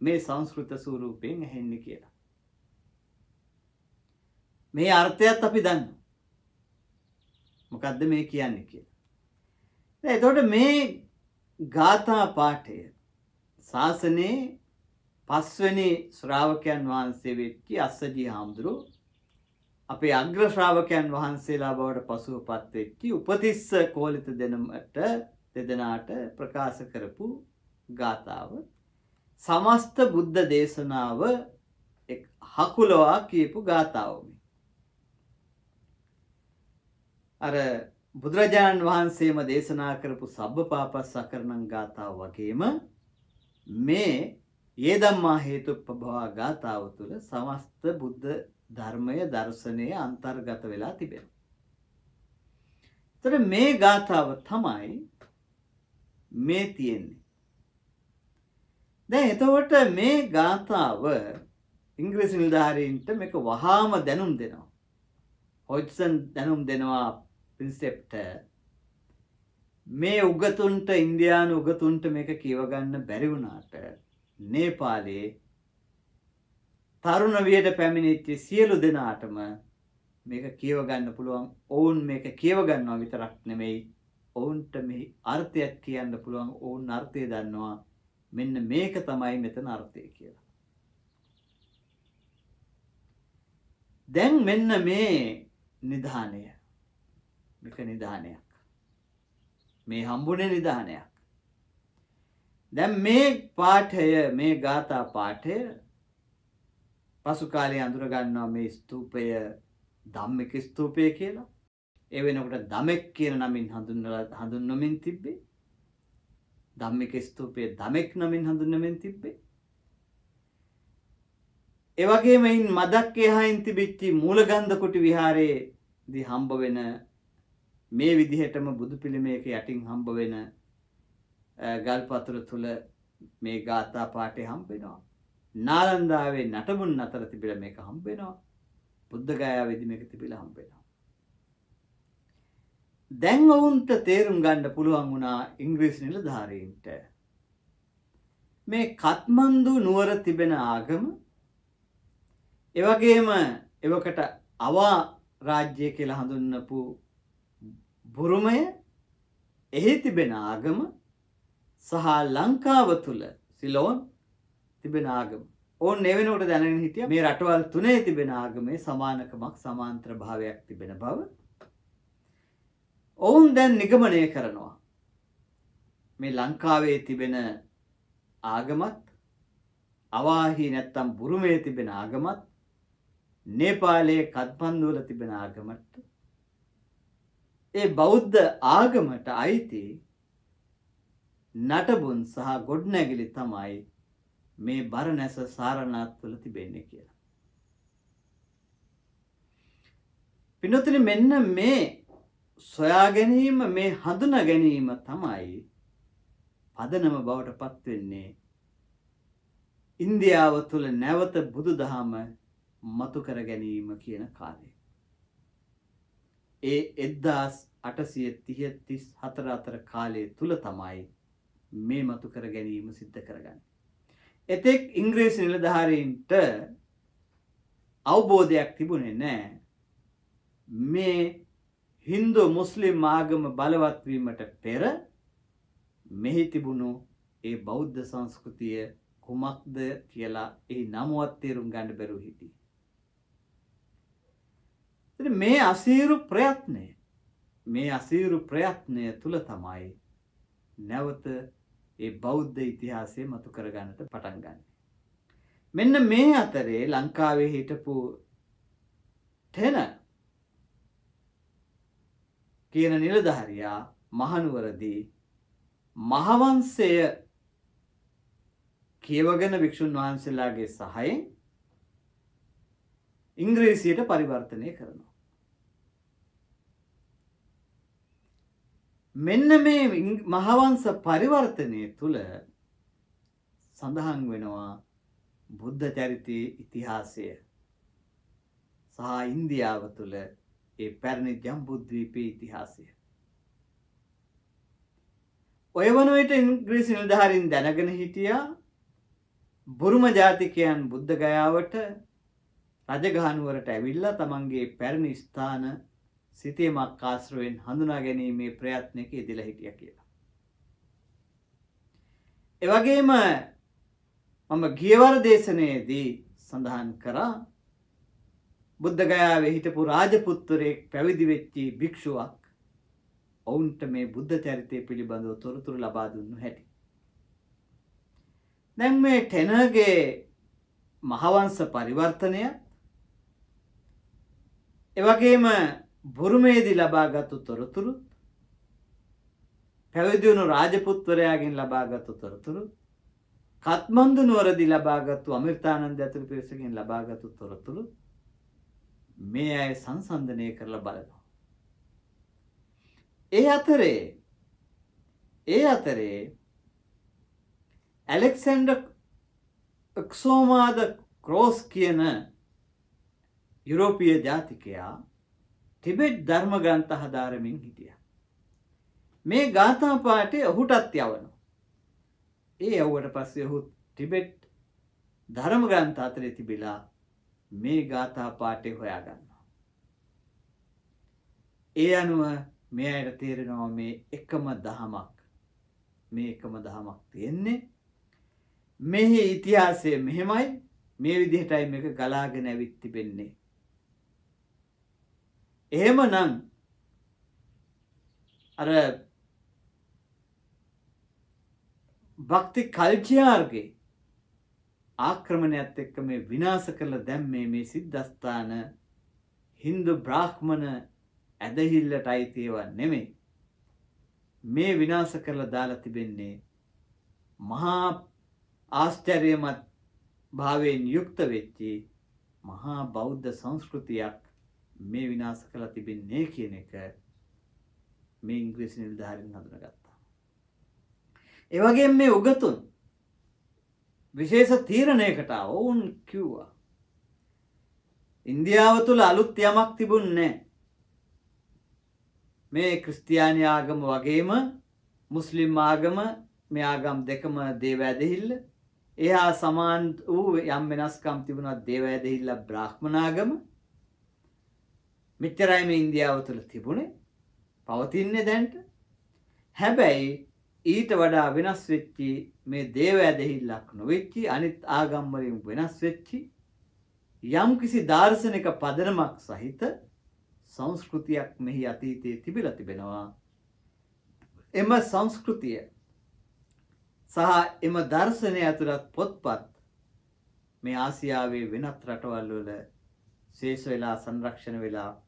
මේ සංස්කෘත ස්වරූපයෙන් ඇහෙන්නේ කියලා. මේ අර්ථයත් අපි දන්නවා. මොකද්ද මේ කියන්නේ කියලා. එතකොට මේ ගාථා පාඨය ශාසනයේ පස්වෙනි ශ්‍රාවකයන් වහන්සේ වෙච්ච අස්සජී හාමුදුරුවෝ අපේ අග්‍ර ශ්‍රාවකයන් වහන්සේලා බවට පසුවපත් වෙච්ච උපතිස්ස කෝලිත දෙදෙනාට ප්‍රකාශ කරපු ගාථාව සමස්ත බුද්ධ දේශනාව හකුලවා කියපු ගාථාව. අර බුදුරජාණන් වහන්සේම දේශනා කරපු සබ්බපාපස්සකරණං ගාථාව වගේම මේ ඒ ධම්මා හේතුප්පභවා ගාථාව තුළ සමස්ත බුද්ධ ධර්මය දර්ශනය අන්තර්ගත වෙලා තිබෙනවා. එතකොට මේ ගාථාව තමයි මේ තියෙන්නේ. දැන් එතකොට මේ ගාථාව ඉංග්‍රීසි නිලධාරීන්ට මේක වහාම දැනුම් දෙනවා. හොජ්සන් දැනුම් දෙනවා ප්‍රින්සෙප්ට මේ උගතුන්ට ඉන්දියානු උගතුන්ට මේක කියව ගන්න බැරි වුණාට නේපාලයේ තරුණ වියට පැමිණිච්ච සියලු දෙනාටම මේක කියව ගන්න පුළුවන්. ඔවුන් මේක කියව ගන්නවා විතරක් නෙමෙයි ඔවුන්ට මේ අර්ථයක් කියන්න පුළුවන්. ඔවුන් අර්ථය දන්නවා. මෙන්න මේක තමයි මෙතන අර්ථය කියලා. දැන් මෙන්න මේ නිධානය. මේක නිධානයක්. මේ හම්බුනේ නිධානයක්. දැන් මේ පාඨය මේ ගාථා පාඨය පසු කාලේ අඳුර ගන්නවා මේ ස්තූපය ධම්මික ස්තූපය කියලා. ඒ වෙනකොට දමෙක් කියන නමින් හඳුන්වමින් තිබ්බේ. ධම්මික ස්තූපය දමෙක් නමින් හඳුන්වමින් තිබ්බේ. ඒ වගේම ඉන් මදක් එහායින් තිබිච්ච මූලගන්ධ කුටි විහාරයේදී හම්බ වෙන මේ විදිහටම බුදු පිළිමයක යටින් හම්බ වෙන ගල්පතුර තුල මේ ගාථා පාඨය හම්බ වෙනවා. නාලන්දාවේ නටබුන් අතර තිබිලා මේක හම්බ වෙනවා. බුද්ධ ගයාවේදී මේක තිබිලා හම්බ වෙනවා. දැන් ඔවුන්ට තේරුම් ගන්න පුළුවන් වුණා ඉංග්‍රීසි නිලධාරීන්ට මේ කත්මන්දු නුවර තිබෙන ආගම එවැගේම එවකට අවා රාජ්‍ය කියලා හඳුන්වපු බුරුමය එහි තිබෙන ආගම සහ ලංකාව තුල සිලෝන් තිබෙන ආගම ඕන් ඒ වෙනකොට දැනගෙන හිටියා මේ රටවල් තුනේ තිබෙන ආගමේ සමානකමක් සමාන්තර භාවයක් තිබෙන බව. ඔවුන් දැන් නිගමනය කරනවා මේ ලංකාවේ තිබෙන ආගමත් අවාහි නැත්තම් බුරුමේ තිබෙන ආගමත් නේපාලයේ කත්මන්දු වල තිබෙන ආගමත් ඒ බෞද්ධ ආගමට අයිති නටබුන් සහ ගොඩනැගිලි තමයි මේ බරණැස සාරනාත් වල තිබෙන්නේ කියලා. පින්නතුනි මෙන්න මේ සොයා ගැනීම මේ හඳුනා ගැනීම තමයි පදනම බවට පත් වෙන්නේ ඉන්දියාව තුළ නැවත බුදුදහම මතු කර ගැනීම කියන කාර්යය. ඒ 1834 අතර කාලය තුල තමයි මේ මතු කර ගැනීම සිද්ධ කරගන්නේ. එතෙක් ඉංග්‍රීසි නිලධාරීන්ට අවබෝධයක් තිබුණේ නැහැ මේ හින්දු මුස්ලිම් ආගම බලවත් වීමට පෙර මෙහි තිබුණු ඒ බෞද්ධ සංස්කෘතිය කුමක්ද කියලා ඒ නමවත් තේරුම් ගන්න බැරුව හිටියේ. ඉතින් මේ අසීරු ප්‍රයත්නය තුල තමයි නැවත ඒ බෞද්ධ ඉතිහාසය මතු කරගන්නට පටන් ගන්න. මෙන්න මේ අතරේ ලංකාවේ හිටපු තෙන කියන නිලධාරියා මහනුවරදී මහවංශය කියවගෙන වික්ෂුන් වහන්සේලාගේ සහයෙන් ඉංග්‍රීසියට පරිවර්තනය කරනවා. මෙන්න මේ මහවංශ පරිවර්තනය තුල සඳහන් වෙනවා බුද්ධ චරිතයේ ඉතිහාසය සහ ඉන්දියාව තුල ඒ පැරණි ජම්බුද්වීපයේ ඉතිහාසය. ඔය වන විට ඉංග්‍රීසි නිලධාරීන් දැනගෙන හිටියා බුරුම ජාතිකයන් බුද්ධ ගයාවට රජගහනුවරට ඇවිල්ලා තමන්ගේ පැරණි ස්ථාන සිතීමක් ආශ්‍රයෙන් හඳුනා ගැනීමේ ප්‍රයත්නයක යෙදලා හිටියා කියලා. ඒ වගේම මම ගියවර දේශනාවේදී සඳහන් කරා බුද්ධ ගයාවේ හිටපු රාජපුත්‍රයෙක් පැවිදි වෙච්ච භික්ෂුවක් ඔවුන්ට මේ බුද්ධ චරිතය පිළිබඳව තොරතුරු ලබා දුන්නු හැටි. දැන් මේ ටෙනර්ගේ මහවංශ පරිවර්තනය එවැගේම බුරුමේදී ලබාගත් තොරතුරු, පැවිදි වුණු රාජපුත්වරයාගෙන් ලබාගත් තොරතුරු, කත්මන්දු නුවරදී ලබාගත් අමෘතානන්ද ඇතුළු පිරිසකින් ලබාගත් තොරතුරු මේ අය සංසන්දනය කරලා බලනවා. ඒ අතරේ ඇලෙක්සැන්ඩර් එක්සෝමාද ක්‍රෝස් කියන යුරෝපීය ජාතිකයා ටිබෙට් ධර්ම ග්‍රන්ථ හදාරමින් හිටියා. මේ ගාථා පාඨය ඔහුටත් යවනවා. ඒ යවුවට පස්සේ ඔහු ටිබෙට් ධර්ම ග්‍රන්ථ අතරේ තිබිලා මේ ගාථා පාඨය හොයාගන්නවා. ඒ අනුව මේ අයට තේරෙනවා මේ එකම දහමක් තියෙන්නේ. මෙහි ඉතිහාසය මෙහෙමයි, මේ විදිහටයි මේක ගලාගෙන ඇවිත් තිබෙන්නේ. එහෙමනම් අර භක්ති කල්චයාර්ගේ ආක්‍රමණයත් එක්ක මේ විනාශ කරලා දැම්මේ මේ සිද්ධාස්ථාන හින්දු බ්‍රාහ්මණ ඇදහිල්ලට අයිති ඒවා නෙමෙයි. මේ විනාශ කරලා දාලා තිබෙන්නේ මහා ආශ්චර්යමත් භාවයෙන් යුක්ත වෙච්චි මහා බෞද්ධ සංස්කෘතියක් මේ විනාශ කරලා තිබෙන්නේ කියන එක මේ ඉංග්‍රීසි නිලධාරීන් හඳුනාගත්තා. ඒ වගේම මේ උගතුන් විශේෂ තීරණයකට වුන් කිව්වා ඉන්දියාව තුළ අලුත් යමක් තිබුණේ නැහැ. මේ ක්‍රිස්තියානි ආගම වගේම මුස්ලිම් ආගම මේ ආගම් දෙකම දේව ඇදහිල්ල එහා සමාන වූ යම් වෙනස්කම් තිබුණත් දේව ඇදහිල්ල බ්‍රාහ්මණ ආගම මෙච්චරයි මේ ඉන්දියාව තුළ තිබුණේ පවතින්නේ දැන්ට. හැබැයි ඊට වඩා වෙනස් වෙච්චි මේ දේව ඇදහිල්ලක් නොවෙච්චි අනිත් ආගම් වලින් වෙනස් වෙච්චි යම් කිසි දාර්ශනික පදනමක් සහිත සංස්කෘතියක් මෙහි අතීතයේ තිබිලා තිබෙනවා. එම සංස්කෘතිය සහ එම දර්ශනය ඇතුළත් පොත්පත් මේ ආසියාවේ වෙනත් රටවල් වල ශේෂ වෙලා සංරක්ෂණ වෙලා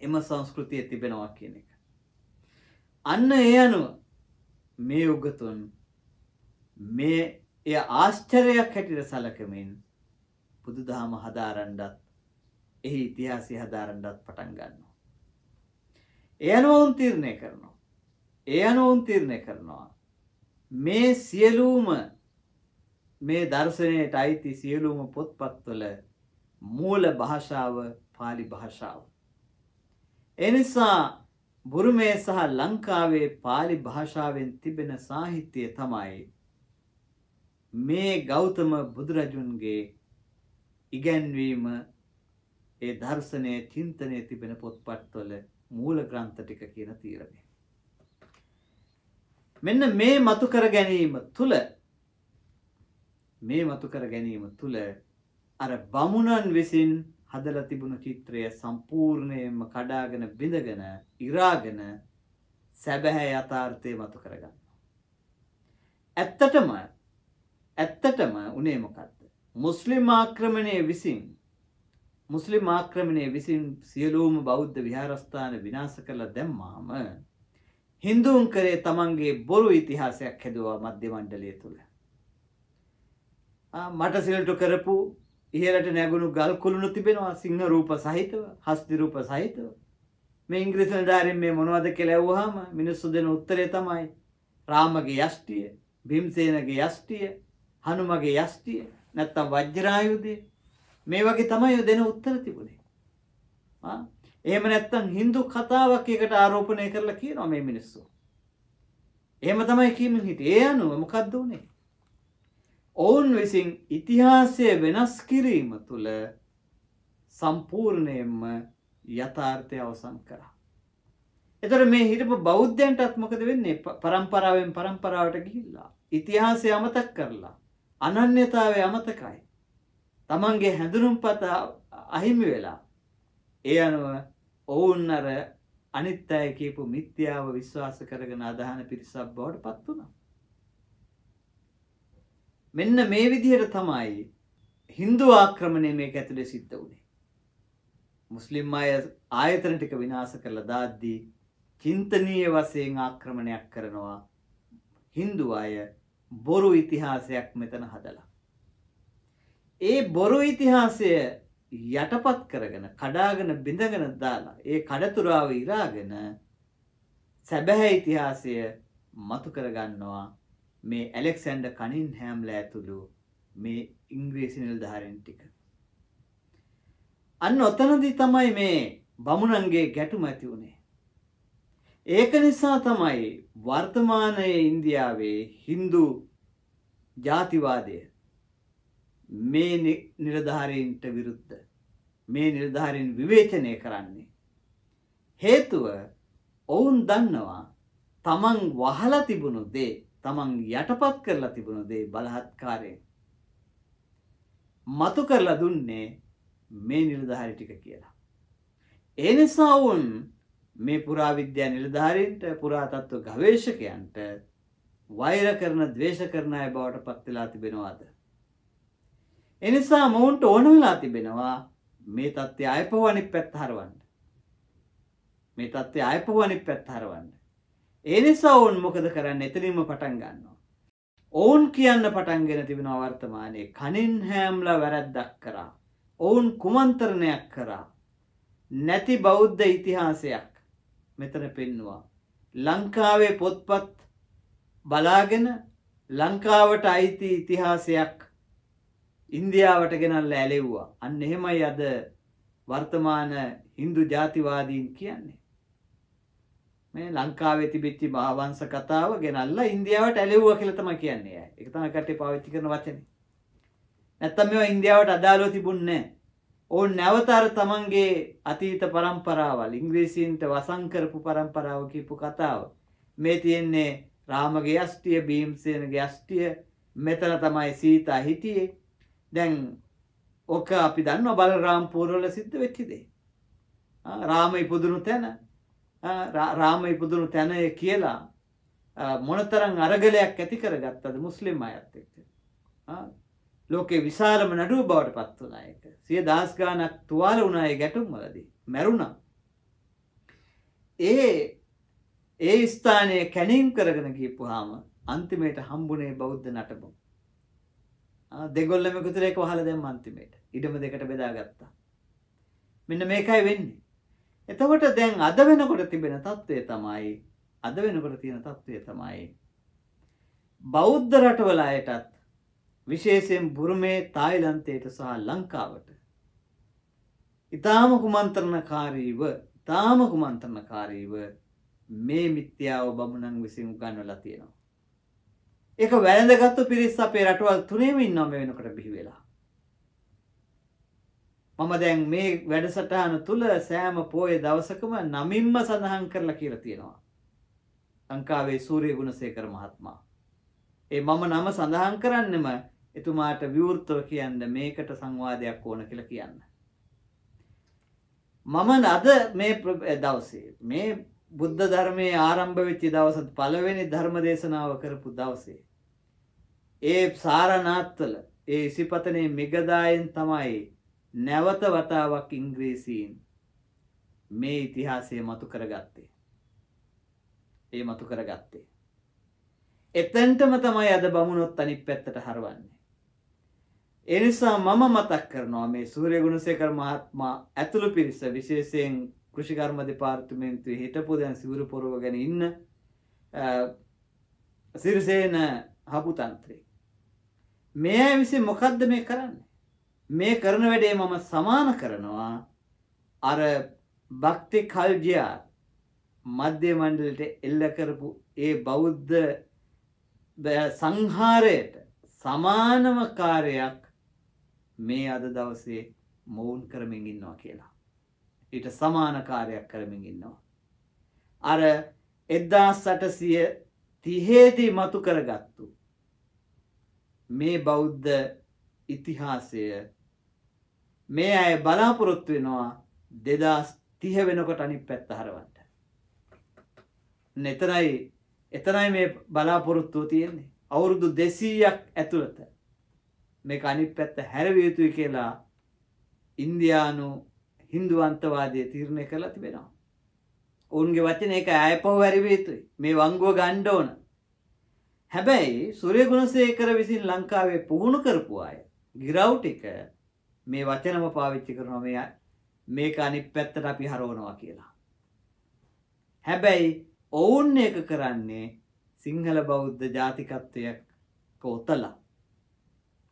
එම සංස්කෘතිය තිබෙනවා කියන එක. අන්න ඒ අනුව මේ උගතුන් මේ එය ආශ්චර්යයක් හැටියට සැලකමින් බුදුදහම හදාරන්නත් එහි ඉතිහාසය හදාරන්නත් පටන් ගන්නවා. ඒ අනුව උන් තීරණය කරනවා මේ සියලුම මේ දර්ශනයට අයිති සියලුම පොත්පත්වල මූල භාෂාව පාලි භාෂාව. එනිසා බුරුමේ සහ ලංකාවේ පාලි භාෂාවෙන් තිබෙන සාහිත්‍යය තමයි මේ ගෞතම බුදුරජුන්ගේ ඉගැන්වීම ඒ දර්ශනය චින්තනය තිබෙන පොත්පත්වල මූල ග්‍රන්ථ ටික කියන තීරණය. මෙන්න මේ මතු කර ගැනීම තුල අර බමුණන් විසින් හදලා තිබුණු චිත්‍රය සම්පූර්ණයෙන්ම කඩාගෙන බිඳගෙන ඉරාගෙන සැබෑ යථාර්ථය මතු කරගන්නවා. ඇත්තටම උනේ මොකද්ද? මුස්ලිම් ආක්‍රමණය විසින් සියලුම බෞද්ධ විහාරස්ථාන විනාශ කරලා දැම්මාම හින්දුන් කරේ තමන්ගේ බොරු ඉතිහාසයක් හැදුවා මධ්‍ය මණ්ඩලය තුල. මට සිලටු කරපු ඉහළට නැගුණු ගල් කුළුණු තිබෙනවා සිංහ රූප සහිතව, හස්ති රූප සහිතව. මේ ඉංග්‍රීසි නිලධාරීන් මේ මොනවද කියලා ඇහුවාම මිනිස්සු දෙන උත්තරේ තමයි රාමගේ යෂ්ටිය, භීමසේනගේ යෂ්ටිය, හනුමගේ යෂ්ටිය, නැත්තම් වජ්‍රායුධය. මේ වගේ තමයි දෙන උත්තර තිබුණේ. එහෙම නැත්තම් Hindu කතාවක් එකට ආරෝපණය කරලා කියනවා මේ මිනිස්සු. එහෙම තමයි කියමින් හිටියේ. ඒ අනුව මොකද්ද උනේ? ඔවුන් විසින් ඉතිහාසය වෙනස් කිරීම තුළ සම්පූර්ණයෙන්ම යථාර්ථය අවසන් කරා. එතකොට මේ හිටපු බෞද්ධයන්ටත් මොකද වෙන්නේ? පරම්පරාවෙන් පරම්පරාවට ගිහිල්ලා ඉතිහාසය අමතක කරලා අනන්‍යතාවය අමතකයි. තමන්ගේ හැඳුනුම්පත අහිමි වෙලා ඒ අනුව ඔවුන් අර අනිත් අය කියපු මිත්‍යාව විශ්වාස කරගෙන අදහන පිරිසක් බවට පත් වුණා. මෙන්න මේ විදිහට තමයි Hindu ආක්‍රමණය මේක ඇතුලේ සිද්ධ වුණේ. මුස්ලිම් අය ආයතන ටික විනාශ කරලා දාද්දී චින්තනීය වශයෙන් ආක්‍රමණයක් කරනවා හින්දු අය බොරු ඉතිහාසයක් මෙතන හදලා. ඒ බොරු ඉතිහාසය යටපත් කරගෙන කඩාගෙන බිඳගෙන දාලා ඒ කඩතුරාව ඉරාගෙන සැබෑ ඉතිහාසය මතු කරගන්නවා මේ ඇලෙක්සැන්ඩර් කනින්හෑම්ලා ඇතුළු මේ ඉංග්‍රීසි නිලධාරීන් ටික. අන්න ඔතනදී තමයි මේ බමුණන්ගේ ගැටුම ඇති වුණේ. ඒක නිසා තමයි වර්තමානයේ ඉන්දියාවේ හින්දු ජාතිවාදය මේ නිලධාරීන්ට විරුද්ධ මේ නිලධාරීන් විවේචනය කරන්නේ. හේතුව ඔවුන් දන්නවා තමන් වහලා තිබුණු දේ තමන් යටපත් කරලා තිබුණු දේ බලහත්කාරයෙන් මතු කරලා දුන්නේ මේ නිලධාරී ටික කියලා. ඒ නිසා වුන් මේ පුරාවිද්‍යා නිලධාරීන්ට පුරාතත්ව ගවේෂකයන්ට වෛර කරන ද්වේෂ කරන අය බවට පත් වෙලා තිබෙනවාද? ඒ නිසා මොවුන්ට ඕන වෙලා තිබෙනවා මේ தත්ත්වය ආයපහුව අනිත් පැත්ත හරවන්න. මේ தත්ත්වය ආයපහුව අනිත් පැත්ත හරවන්න. ඒ නිසා වුන් මොකද කරන්නේ? එතනින්ම පටන් ගන්නවා. ඔවුන් කියන්න පටන්ගෙන තිබෙනවා වර්තමානයේ කනින්හෑම්ලා වැරැද්දක් කරා. ඔවුන් කුමන්ත්‍රණයක් කරා. නැති බෞද්ධ ඉතිහාසයක් මෙතන පෙන්නවා. ලංකාවේ පොත්පත් බලාගෙන ලංකාවට අයිති ඉතිහාසයක් ඉන්දියාවට ගෙනල්ලා ඇලෙව්වා. අන්න එහෙමයි අද වර්තමාන හින්දු ජාතිවාදීන් කියන්නේ. මේ ලංකාවේ තිබිච්ච මහාවංශ කතාව ගෙනල්ලා ඉන්දියාවට ඇලෙව්වා කියලා තමයි කියන්නේ. ඒක තමයි කට්ටිය පාවිච්චි කරන වචනේ. නැත්තම් මේවා ඉන්දියාවට අදාළව තිබුණේ නැහැ. ඕන් නැවත අර තමන්ගේ අතීත පරම්පරාවල් ඉංග්‍රීසීන්ට වසන් කරපු පරම්පරාව කියපු කතාව. මේ තියෙන්නේ රාමගේ අෂ්ටිය බීම්සේනගේ අෂ්ටිය මෙතන තමයි සීතා හිටියේ. දැන් ඔක අපි දන්නවා බලරාම්පුර වල සිද්ධ වෙච්ච දේ. රාම ඉපදුණු තැන රාම ඉපදුණු තැන කියලා මොනතරම් අරගලයක් ඇති කරගත්තද මුස්ලිම් අයත් එක්ක. ලෝකේ විශාලම නඩුව බවට පත් වුණා ඒක. 100,000 ගාණක් තුවාල වුණා ඒ ගැටුම් වලදී. මැරුණා. ඒ ස්ථානයේ කැණීම් කරගෙන ගියපුවාම අන්තිමේට හම්බුනේ බෞද්ධ නටබුන්. දෙගොල්ලම එකතු වෙලා ඒක වහලා දැම්ම අන්තිමේට. ඉඩම දෙකට බෙදාගත්තා. මෙන්න මේකයි වෙන්නේ. එතකොට දැන් අද වෙනකොට තිබෙන තත්ත්වය තමයි බෞද්ධ රටවල අයටත් විශේෂයෙන් බුරුමේ තායිලන්තයට සහ ලංකාවට ඊටාම කුමන්ත්‍රණකාරීව මේ මිත්‍යාව බමුණන් විසින් උගන්වලා තියෙනවා. ඒක වැළඳගත්තු පිරිස් අපේ රටවල් තුනේම ඉන්නවා මේ වෙනකොට බිහි වෙලා. මම දැන් මේ වැඩසටහන තුල සෑම පොයේ දවසකම නමින්ම සඳහන් කරලා කියලා තියෙනවා. ලංකාවේ සූර්ය ගුණසේකර මහත්මයා. ඒ මම නම සඳහන් කරන්නෙම එතුමාට විවෘතව කියන්න මේකට සංවාදයක් ඕන කියලා කියන්න. මම අද මේ දවසේ මේ බුද්ධ ධර්මයේ ආරම්භ වෙච්ච දවසේ පළවෙනි ධර්ම දේශනාව කරපු දවසේ ඒ සාරනාත්වල ඒ ඉසිපතනේ මිගදායෙන් තමයි නැවත වතාවක් ඉංග්‍රීසීන් මේ ඉතිහාසය මතු කරගත්තේ. එතෙන්ටම තමයි අද බමුණොත් අනිත් පැත්තට හරවන්නේ. ඒ නිසා මම මතක් කරනවා මේ සූර්ය ගුණසේකර මහත්මයා ඇතුළු පිරිස විශේෂයෙන් කෘෂිකර්ම දෙපාර්තමේන්තුවේ හිටපු දැන් සිවුරු පොරවගෙන ඉන්න සිරිසේන හපුතන්ත්‍රේ. මේ අය විසින් මොකද්ද මේ කරන්නේ? මේ කරන වැඩේ මම සමාන කරනවා අර භක්ති කල්ජියා මධ්‍ය මණ්ඩලයට එල්ල කරපු ඒ බෞද්ධ සංහාරයට සමානම කාර්යයක් මේ අද දවසේ මොවුන් කරමින් ඉන්නවා කියලා. ඊට සමාන කාර්යයක් කරමින් ඉන්නවා. අර 1830දී මතු කරගත්තු මේ බෞද්ධ ඉතිහාසය මේ අය බලාපොරොත්තු වෙනවා 2030 වෙනකොට අනිත් පැත්ත හරවන්න. එතරයි මේ බලාපොරොත්තුව තියෙන්නේ. අවුරුදු 200ක් ඇතුළත මේක අනිත් පැත්ත හැරවිය යුතුයි කියලා ඉන්දියානු හින්දු අන්තවාදයේ තීරණය කරලා තිබෙනවා. ඔවුන්ගේ වචන ඒක ආයපව වැරි වේතුයි. මේ වංගුව ගන්න ඕන. හැබැයි සූර්ය ගුණසේකර විසින් ලංකාවේ පුහුණු කරපු අය ගිරව් ටික මේ වචනම පාවිච්චි කරනවා මේක අනිත් පැත්තට අපි හරවනවා කියලා. හැබැයි ඔවුන් ඒක කරන්නේ සිංහල බෞද්ධ ජාතිකත්වයක් කොතලා.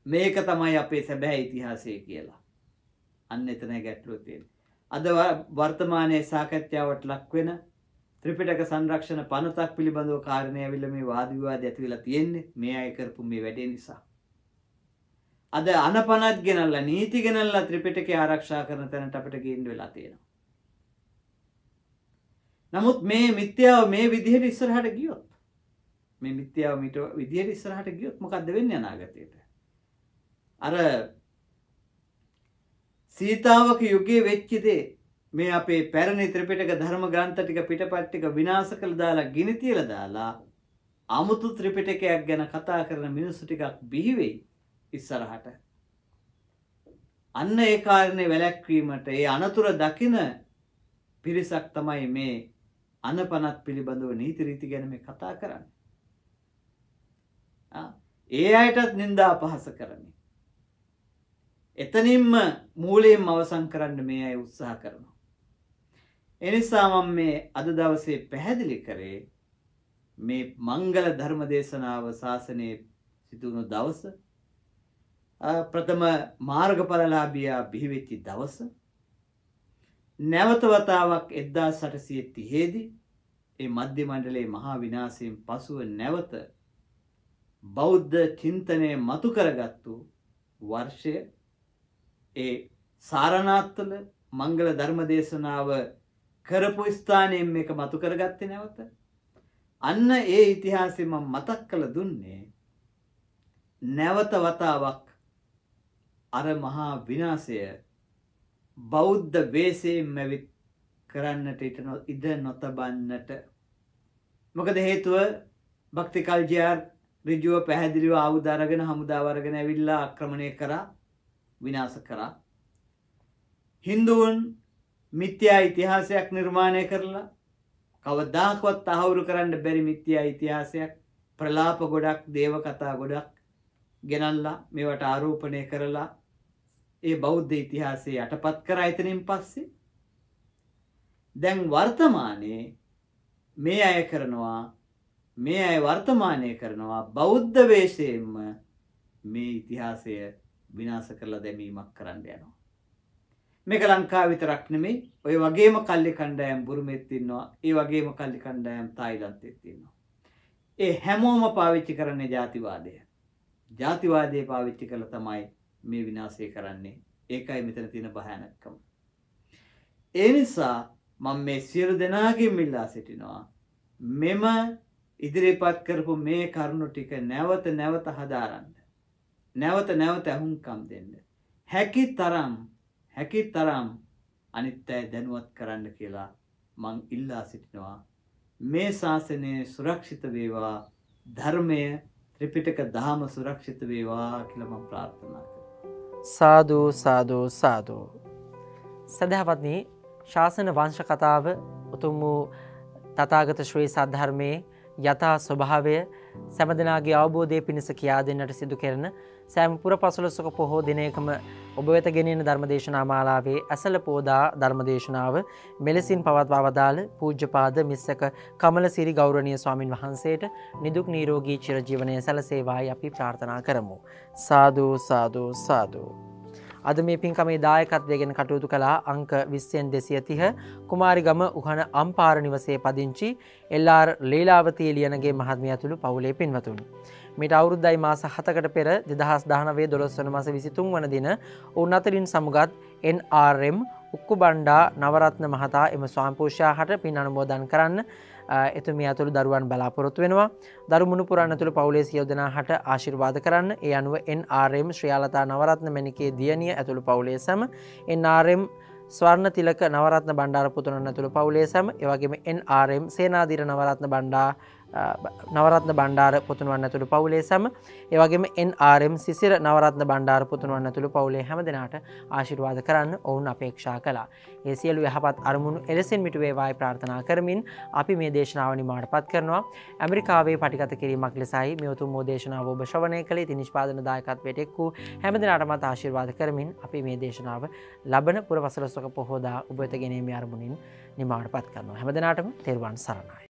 මේක තමයි අපේ සැබෑ ඉතිහාසය කියලා. අන්න එතනයි ගැටලුව තියෙන්නේ. අද වර්තමානයේ සාකච්ඡාවට ලක් වෙන ත්‍රිපිටක සංරක්ෂණ පනතක් පිළිබඳව කාරණේ ඇවිල්ලා මේ වාද විවාද ඇති වෙලා තියෙන්නේ මේ අය කරපු මේ වැඩේ නිසා. අද අනපනත් ගෙනල්ලා නීති ගෙනල්ලා ත්‍රිපිටකය ආරක්ෂා කරන තැනට අපිට ගේන්න වෙලා තියෙනවා. නමුත් මේ මිත්‍යාව මේ විදිහට ඉස්සරහට ගියොත් මේ මිත්‍යාව මිට විදිහට ඉස්සරහට ගියොත් මොකද්ද වෙන්නේ අනාගතයට? අර සීතාවක යුගයේ වෙච්ච දේ මේ අපේ පැරණි ත්‍රිපිටක ධර්ම ග්‍රන්ථ ටික පිටපත් ටික විනාශ කළ දාලා ගිනි තියලා දාලා 아무තු ත්‍රිපිටකයක් ගැන කතා කරන මිනිස්සු ටිකක් බිහි වෙයි ඉස්සරහට. අන්න ඒ කාරණේ වැළැක්වීමට ඒ අනතුර දකින පිරිසක් තමයි මේ අනපනත් පිළිබඳව නීති රීති ගැන මේ කතා කරන්නේ. ඒ අයටත් නින්දා අපහාස කරන්නේ. එතනින්ම මූලයෙන්ම අවසන් කරන්න මේ අය උත්සාහ කරනවා. එනිසා මම මේ අද දවසේ පැහැදිලි කරේ මේ මංගල ධර්ම දේශනාව ශාසනයේ සිදුණු දවස ප්‍රථම මාර්ගඵලලාභියා බිහිවෙච්ච දවස නැවත වතාවක් 1830 දී ඒ මධ්‍ය මණ්ඩලයේ මහා විනාශයෙන් පසුව නැවත බෞද්ධ චින්තනය මතු කරගත්තු වර්ෂය ඒ සාරනාත්වල මංගල ධර්ම දේශනාව කරපු ස්ථානයෙන් මේක මතු කරගත්තේ නැවත. අන්න ඒ ඉතිහාසය මම මතක් කළ දුන්නේ නැවත වතාවක් අර මහා විනාශය බෞද්ධ වේශයෙන් මෙවිත් කරන්නට ඉඩ නොතබන්නට. මොකද හේතුව භක්ති කල්ජයාර් ඍජුව පැහැදිලිව ආයුධ අරගෙන හමුදාව අරගෙන ඇවිල්ලා ආක්‍රමණය කරා විනාශ කරා. හින්දුන් මිත්‍යා ඉතිහාසයක් නිර්මාණය කරලා කවදාකවත් තහවුරු කරන්න බැරි මිත්‍යා ඉතිහාසයක් ප්‍රලාප ගොඩක් දේව කතා ගොඩක් ගෙනල්ලා මේවට ආරෝපණය කරලා ඒ බෞද්ධ ඉතිහාසය යටපත් කරා. එතනින් පස්සේ දැන් වර්තමානයේ මේ අය වර්තමානය කරනවා බෞද්ධ වේශයෙන්ම මේ ඉතිහාසය විනාශ කරලා දැමීමක් කරන්න යනවා. මේක ලංකාව විතරක් නෙමෙයි, ඔය වගේම කල්ලි කණ්ඩායම් බුරුමෙත් ඉන්නවා, ඒ වගේම කල්ලි කණ්ඩායම් තායිලන්තෙත් ඉන්නවා. ඒ හැමෝම පාවිච්චි කරන්නේ ජාතිවාදය. ජාතිවාදය පාවිච්චි කරලා තමයි මේ විනාශය කරන්නේ. ඒකයි මෙතන තියෙන භයානකම. ඒ නිසා මම මේ සියලු දෙනාගෙන් ඉල්ලා සිටිනවා මෙම ඉදිරිපත් කරපු මේ කරුණු ටික නැවත නැවත හදාරන්න. නැවත නැවත අහුම්කම් දෙන්න. හැකි තරම් අනිත් අය දැනුවත් කරන්න කියලා මං ඉල්ලා සිටිනවා. මේ ශාසනය සුරක්ෂිත වේවා, ධර්මය ත්‍රිපිටක දහම සුරක්ෂිත වේවා කියලා මම ප්‍රාර්ථනා කරනවා. සාදු සාදු සාදු. සදහවත්නි, ශාසන වංශ කතාව උතුම් වූ තථාගත ශ්‍රී සද්ධර්මයේ යථා ස්වභාවය සෑම දිනාගේ අවබෝධය පිණිස කියා දෙන්නට සිදු කරන සෑම පුර පසළොස්වක පොහෝ දිනයකම ඔබ වෙත ගෙනෙන ධර්මදේශනා මාලාවේ ඇසළ පෝදා ධර්මදේශනාව මෙලෙසින් පවත්වා වදාළ පූජ්‍යපාද මිස්සක කමලසිරි ගෞරවනීය ස්වාමින් වහන්සේට නිදුක් නිරෝගී චිරජීවනය සැලසේවායි අපි ප්‍රාර්ථනා කරමු. සාදු සාදු සාදු. අද මේ පින්කමේ දායකත්වය ගැන කටයුතු කළා අංක 20/230 කුමාරිගම උහන අම්පාර නිවසේ පදිංචි එල්.ආර්. ලීලාවතී ලියනගේ මහත්මිය ඇතුළු පවුලේ පින්වතුන්. මීට අවුරුද්දයි මාස 7කට පෙර 2019 12 වන මාස 23 වන දින ඔවුන් අතරින් සමුගත් එන්.ආර්.එම්. උක්කුබණ්ඩා නවරත්න මහතා එම ස්වාමි පුරුෂයාට පින් අනුමෝදන් කරන්න එතුමිය ඇතුළු දරුවන් බලාපොරොත්තු වෙනවා. දරු මුණුපුරන් ඇතුළු පවුලේ සියලු දෙනාට ආශිර්වාද කරන්න. ඒ අනුව එන්.ආර්.එම්. ශ්‍රියාලතා නවරත්න මැණිකේ දියණිය ඇතුළු පවුලේ සම එන්.ආර්.එම්. ස්වර්ණ තිලක නවරත්න බණ්ඩාර පුතුණන් ඇතුළු පවුලේ සම, ඒ වගේම එන්.ආර්.එම්. සේනාධීර නවරත්න බණ්ඩා නවරත්න බණ්ඩාර පුතුණුවන් ඇතුළු පවුලේ සැම ඒ වගේම NRM සිසිර නවරත්න බණ්ඩාර පුතුණුවන් ඇතුළු පවුලේ හැම දෙනාට ආශිර්වාද කරන්න ඔවුන් අපේක්ෂා කළා. ඒ සියලු යහපත් අරමුණු එලෙසින් මිට වේවායි ප්‍රාර්ථනා කරමින් අපි මේ දේශනාව නිමාවටපත් කරනවා. ඇමරිකාවේ පටිගත කිරීමක් ලෙසයි මේ උතුම් දේශනාව ඔබ ශ්‍රවණය කළේ. ඉතින් නිෂ්පාදන දායකත්වයට එක් වූ හැම දිනකටම ආශිර්වාද කරමින් අපි මේ දේශනාව ලබන පුරවසළොස්වක පොහොදා ඔබ වෙත ගෙනීමේ අරමුණින් නිමාවටපත් කරනවා. හැම දිනකටම තෙරුවන් සරණයි.